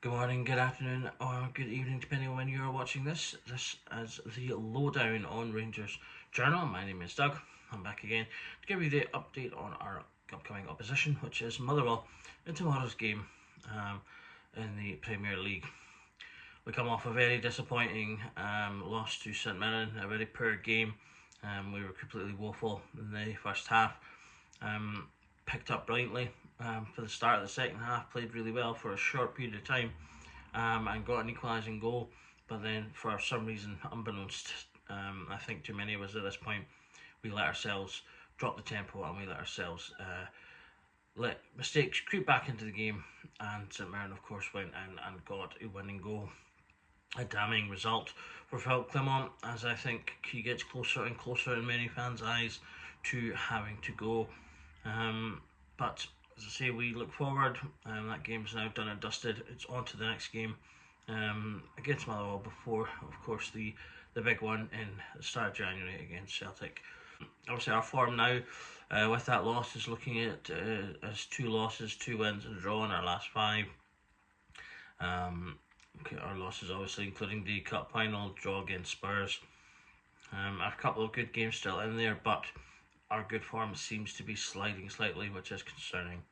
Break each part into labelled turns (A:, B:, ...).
A: Good morning, good afternoon, or good evening, depending on when you're watching this. This is the Lowdown on Rangers Journal. My name is Doug. I'm back again to give you the update on our upcoming opposition, which is Motherwell, in tomorrow's game in the Premier League. We come off a very disappointing loss to St Mirren, a very poor game. We were completely woeful in the first half. Picked up brilliantly for the start of the second half, played really well for a short period of time, and got an equalising goal. But then, for some reason, unbeknownst, I think to many of us at this point, we let ourselves drop the tempo and we let ourselves let mistakes creep back into the game. And St Mirren, of course, went in and got a winning goal. A damning result for Philippe Clement, as I think he gets closer and closer in many fans' eyes to having to go. But as I say, we look forward. That game's now done and dusted. It's on to the next game against Motherwell before, of course, the big one in the start of January against Celtic. Obviously, our form now with that loss is looking at as 2 losses, 2 wins and a draw in our last 5. Our losses, obviously, including the cup final, draw against Spurs. A couple of good games still in there, but our good form seems to be sliding slightly, which is concerning.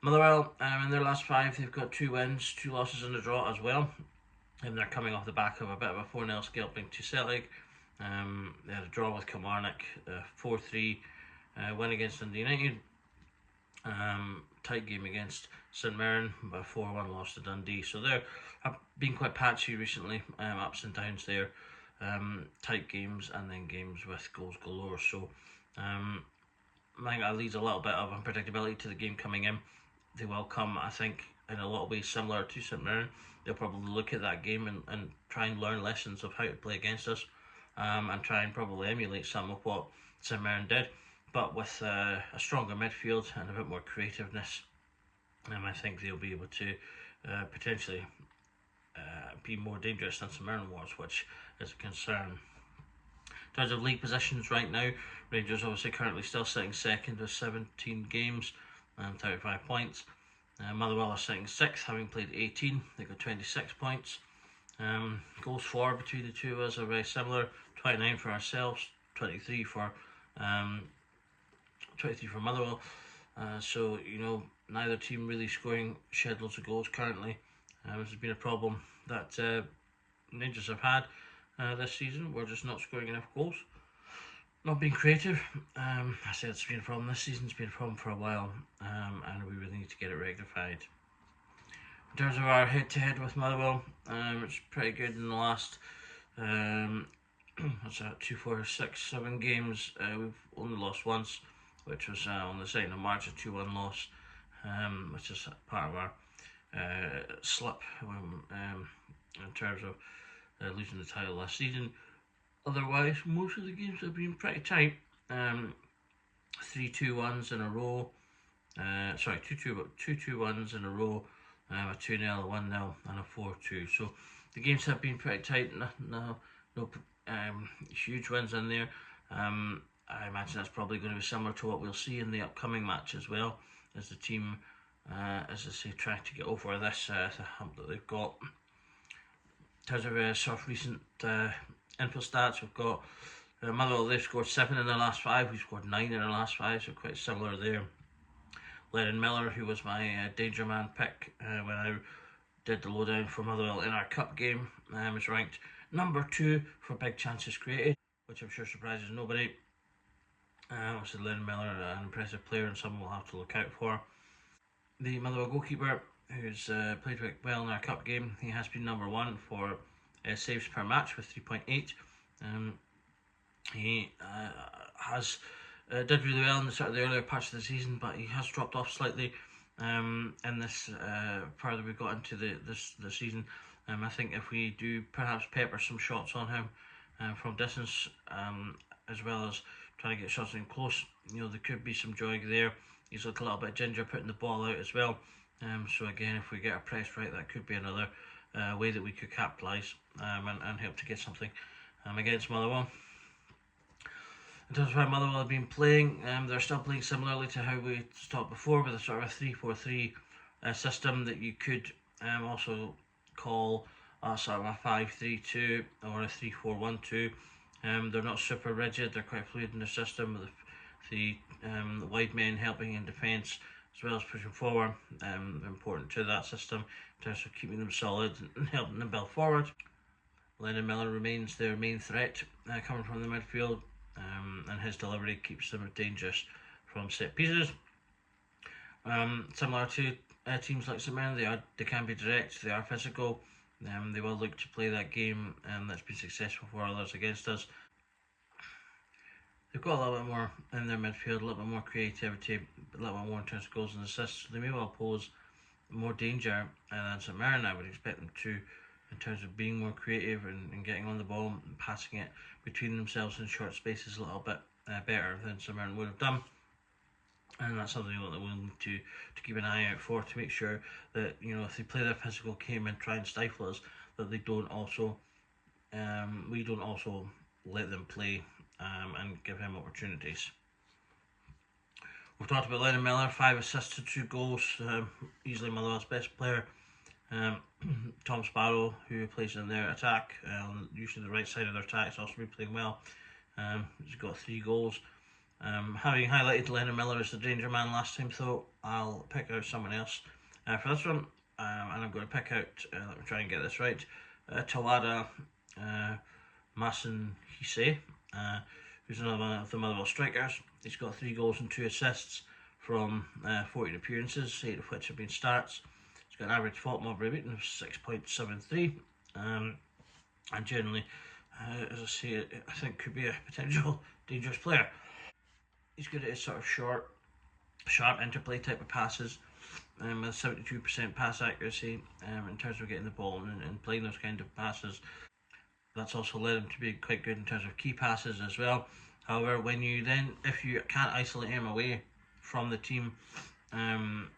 A: Motherwell, in their last 5, they've got 2 wins, 2 losses and a draw as well. And they're coming off the back of a bit of a 4-0 scalping to Celtic. They had a draw with Kilmarnock, 4-3 win against Dundee United. Tight game against St Mirren, but a 4-1 loss to Dundee. So they've been quite patchy recently, ups and downs there. Tight games and then games with goals galore. So I think that leads a little bit of unpredictability to the game coming in. They will come, I think, in a lot of ways similar to St Mirren. They'll probably look at that game and try and learn lessons of how to play against us, and try and probably emulate some of what St Mirren did, but with a stronger midfield and a bit more creativeness. I think they'll be able to potentially be more dangerous than St Mirren was, which is a concern. In terms of league positions right now, Rangers obviously currently still sitting second with 17 games and 35 points. Motherwell are sitting 6th, having played 18. They've got 26 points. Goals for between the two of us are very similar. 29 for ourselves, 23 for Motherwell. So, neither team really scoring shed loads of goals currently. This has been a problem that Rangers have had this season. We're just not scoring enough goals. Not being creative. I said it's been a problem this season. It's been a problem for a while, and we really need to get it rectified. In terms of our head-to-head with Motherwell, it's pretty good in the last 2, 4, 6, 7 games. We've only lost once, which was on the 2nd of March, a 2-1 loss, which is part of our slip in terms of losing the title last season. Otherwise, most of the games have been pretty tight. 3 2-1s in a row. 2-2-1s in a row. A 2-0, a 1-0, and a 4-2. So the games have been pretty tight. No huge wins in there. I imagine that's probably going to be similar to what we'll see in the upcoming match as well, as the team, as I say, try to get over this the hump that they've got. In terms of sort of recent input stats, we've got Motherwell. They've scored 7 in their last 5. We've scored 9 in our last 5, so quite similar there. Lennon Miller, who was my danger man pick when I did the lowdown for Motherwell in our cup game, is ranked number 2 for big chances created, which I'm sure surprises nobody. Obviously, Lennon Miller, an impressive player and someone we'll have to look out for. The Motherwell goalkeeper, who's played very well in our cup game, he has been number 1 for saves per match with 3.8. He has did really well in the earlier parts of the season, but he has dropped off slightly in this further we got into the season. I think if we do perhaps pepper some shots on him from distance, as well as trying to get shots in close, there could be some joy there. He's looked a little bit ginger putting the ball out as well. So again, if we get our press right, that could be another way that we could capitalise and help to get something against Motherwell. In terms of how Motherwell have been playing, they're still playing similarly to how we talked before, with a sort of a 3-4-3 system that you could also call sort of a 5-3-2 or a 3-4-1-2. They're not super rigid, they're quite fluid in their system, with the wide men helping in defence as well as pushing forward. Important to that system in terms of keeping them solid and helping them build forward. Lennon Miller remains their main threat coming from the midfield, and his delivery keeps them dangerous from set pieces. Similar to teams like St Mirren, they can be direct, they are physical, they will look to play that game that's been successful for others against us. They've got a little bit more in their midfield, a little bit more creativity, a little bit more in terms of goals and assists, so they may well pose more danger than St Mirren. I would expect them to, in terms of being more creative and getting on the ball and passing it between themselves in short spaces a little bit better than St Mirren would have done. And that's something that we'll need to keep an eye out for, to make sure that, you know, if they play their physical game and try and stifle us, that they don't also we don't also let them play and give him opportunities. We've talked about Lennon Miller, 5 assists to 2 goals, easily Motherwell's best player. Tom Sparrow, who plays in their attack, usually the right side of their attack, has also been playing well. He's got 3 goals. Having highlighted Lennon Miller as the danger man last time, though, I'll pick out someone else for this one, and I'm going to pick out, let me try and get this right, Tawada Masenhise, who's another one of the Motherwell strikers. He's got 3 goals and 2 assists from 14 appearances, 8 of which have been starts. He's got an average fault mob rating of 6.73, and generally, as I say, I think could be a potential dangerous player. He's good at his sort of short, sharp interplay type of passes, with 72% pass accuracy in terms of getting the ball and playing those kind of passes. That's also led him to be quite good in terms of key passes as well. However, if you can't isolate him away from the team, then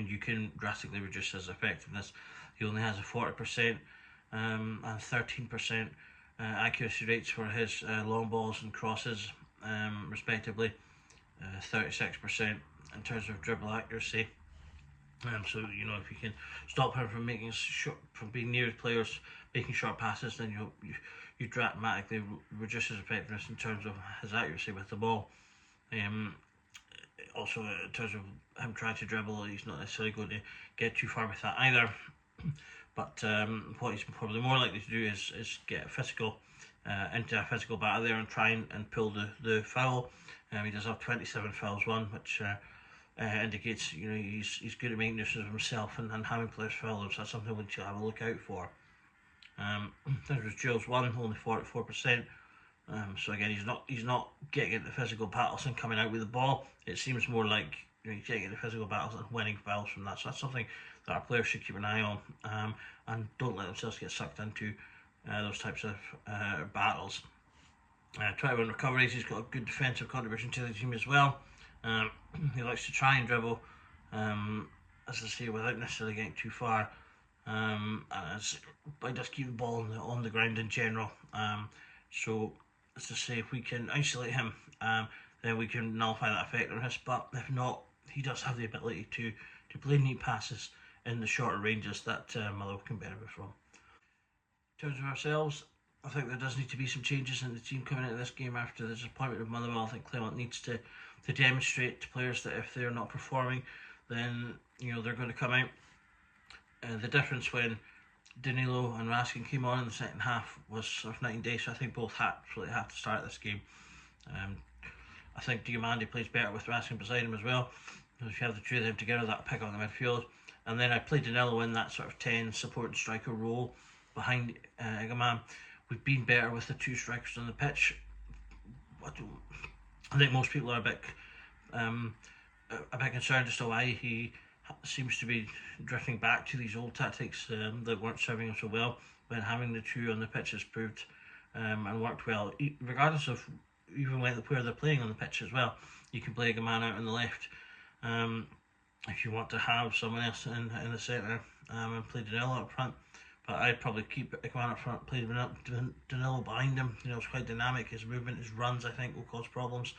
A: you can drastically reduce his effectiveness. He only has a 40% and 13% accuracy rates for his long balls and crosses, respectively. 36% in terms of dribble accuracy. So, you know, if you can stop him from being near players making short passes, then you dramatically reduce his effectiveness in terms of his accuracy with the ball. Also, in terms of him trying to dribble, he's not necessarily going to get too far with that either. But what he's probably more likely to do is get physical into a physical battle there and try and pull the foul. He does have 27 fouls won, which indicates, you know, he's good at making use of himself and having players foul him, so that's something we should have a look out for. In terms of duels won, only 44%. So again, he's not getting into physical battles and coming out with the ball. It seems more like, you know, he's getting into physical battles and winning fouls from that. So that's something that our players should keep an eye on, and don't let themselves get sucked into those types of battles. 21 recoveries. He's got a good defensive contribution to the team as well. He likes to try and dribble, as I say, without necessarily getting too far. But he does keep the ball on the ground in general. So, as I say, if we can isolate him, then we can nullify that effect on us. But if not, he does have the ability to play neat passes in the shorter ranges that Motherwell can benefit from. In terms of ourselves, I think there does need to be some changes in the team coming into this game after the disappointment of Motherwell. I think Clement needs to demonstrate to players that if they're not performing, then, you know, they're going to come out. The difference when Danilo and Raskin came on in the second half was sort of night and day, so I think both really have to start this game. I think Diamandi plays better with Raskin beside him as well. If you have the two of them together, that'll pick up the midfield. And then I played Danilo in that sort of 10 supporting striker role behind Egaman. We've been better with the two strikers on the pitch. I think most people are a bit concerned as to why he seems to be drifting back to these old tactics that weren't serving him so well, when having the two on the pitch has proved and worked well, regardless of even where they're playing on the pitch as well. You can play a man out on the left if you want to have someone else in the centre and play Danilo up front. But I'd probably keep Ekman up front, play Danilo behind him. You know, it's quite dynamic. His movement, his runs, I think, will cause problems.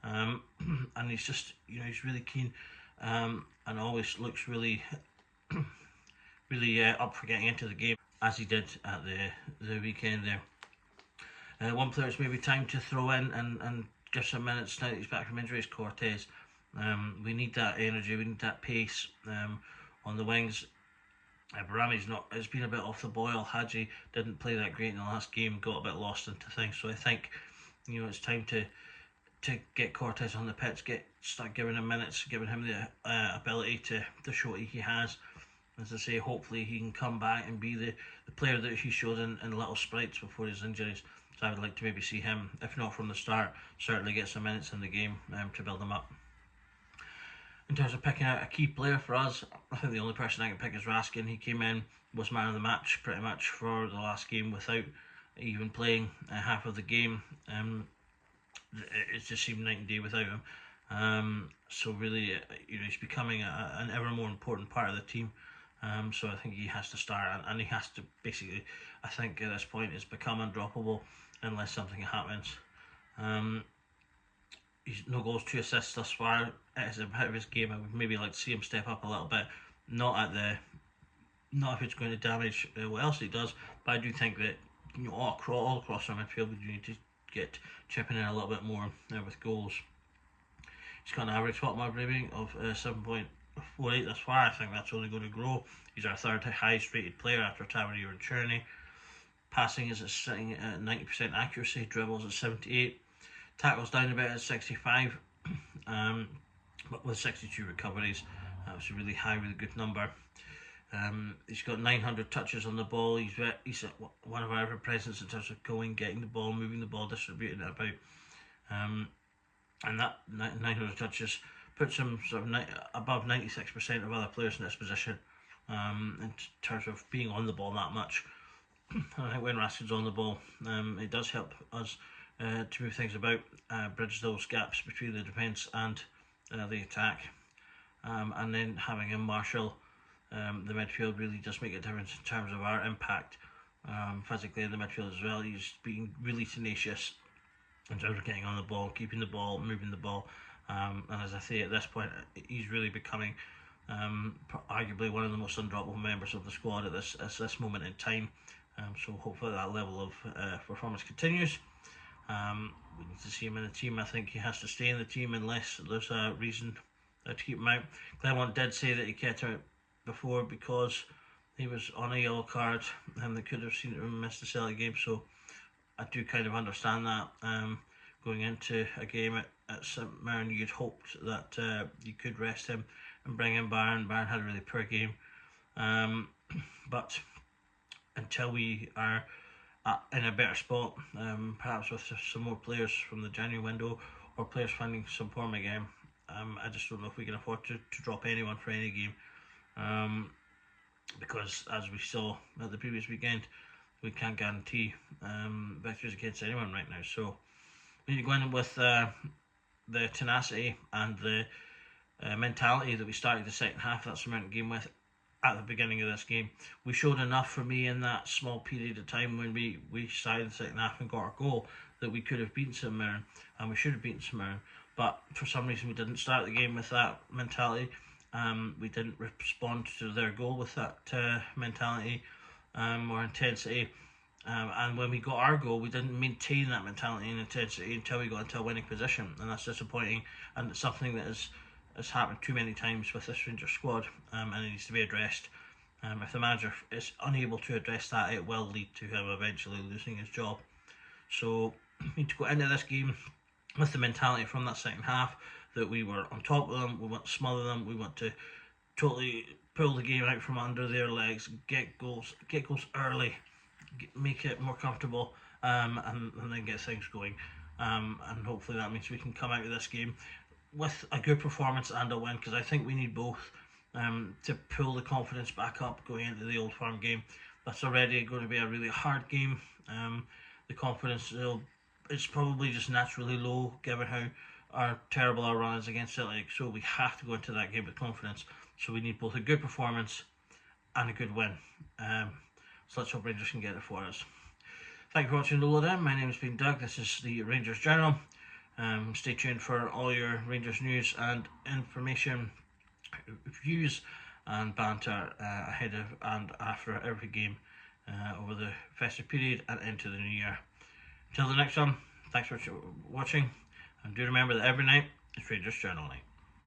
A: And he's just, you know, he's really keen and always looks really really up for getting into the game as he did at the weekend there. One player it's maybe time to throw in and give some minutes now that he's back from injury is Cortez. We need that energy, we need that pace on the wings. Barami's not. It's been a bit off the boil. Hadji didn't play that great in the last game. Got a bit lost into things. So I think, it's time to get Cortez on the pitch. Start giving him minutes, giving him the ability to show what he has. As I say, hopefully he can come back and be the player that he showed in Little Sprites before his injuries. So I would like to maybe see him, if not from the start, certainly get some minutes in the game to build him up. In terms of picking out a key player for us, I think the only person I can pick is Raskin. He came in, was man of the match pretty much for the last game without even playing half of the game. It just seemed night and day without him. So really, he's becoming an ever more important part of the team. So I think he has to start, and he has to basically, I think at this point, is become undroppable unless something happens. He's no goals, 2 assists thus far. It's a bit of his game. I would maybe like to see him step up a little bit. Not if it's going to damage what else he does, but I do think that all across our midfield we do need to get chipping in a little bit more with goals. He's got an average spot mark rating of 7.48 thus far. I think that's only going to grow. He's our third highest rated player after Tavernier and Cherney. Passing is sitting at 90% accuracy. Dribbles at 78. Tackles down a bit at 65, but with 62 recoveries. It's a really high, really good number. He's got 900 touches on the ball. He's one of our ever presence in terms of going, getting the ball, moving the ball, distributing it about. And that 900 touches puts him sort of above 96% of other players in this position in terms of being on the ball that much. I think when Raskin's on the ball, it does help us to move things about, bridge those gaps between the defence and the attack, and then having him marshal the midfield really does make a difference in terms of our impact physically in the midfield as well. He's being really tenacious in terms of getting on the ball, keeping the ball, moving the ball, and as I say, at this point he's really becoming arguably one of the most undroppable members of the squad at this moment in time. So hopefully that level of performance continues. We need to see him in the team. I think he has to stay in the team unless there's a reason to keep him out. Claremont did say that he kept him out before because he was on a yellow card and they could have seen him miss the Celtic game, so I do kind of understand that. Going into a game at St Mirren, you'd hoped that you could rest him and bring in Barron. Barron had a really poor game, but until we are in a better spot, perhaps with some more players from the January window or players finding some form again, I just don't know if we can afford to drop anyone for any game, because as we saw at the previous weekend, we can't guarantee victories against anyone right now. So we need to go in with the tenacity and the mentality that we started the second half of that Samaritan game with at the beginning of this game. We showed enough for me in that small period of time when we started the second half and got our goal that we could have beaten St Mirren, and we should have beaten St Mirren, but for some reason we didn't start the game with that mentality. We didn't respond to their goal with that mentality or intensity, and when we got our goal we didn't maintain that mentality and intensity until we got into a winning position, and that's disappointing, and it's something that has happened too many times with this Rangers squad, and it needs to be addressed. If the manager is unable to address that, it will lead to him eventually losing his job. So we need to go into this game with the mentality from that second half that we were on top of them, we want to smother them, we want to totally pull the game out from under their legs, get goals early, make it more comfortable, and then get things going. And hopefully that means we can come out of this game with a good performance and a win, because I think we need both to pull the confidence back up going into the Old Firm game. That's already going to be a really hard game. The confidence it's probably just naturally low given how terrible our run is against Celtic, so we have to go into that game with confidence. So we need both a good performance and a good win. So let's hope Rangers can get it for us. Thank you for watching the Lowdown. My name has been Doug. This is the Rangers Journal. Stay tuned for all your Rangers news and information, views and banter ahead of and after every game over the festive period and into the new year. Till the next one, thanks for watching, and do remember that every night is Rangers Journal night.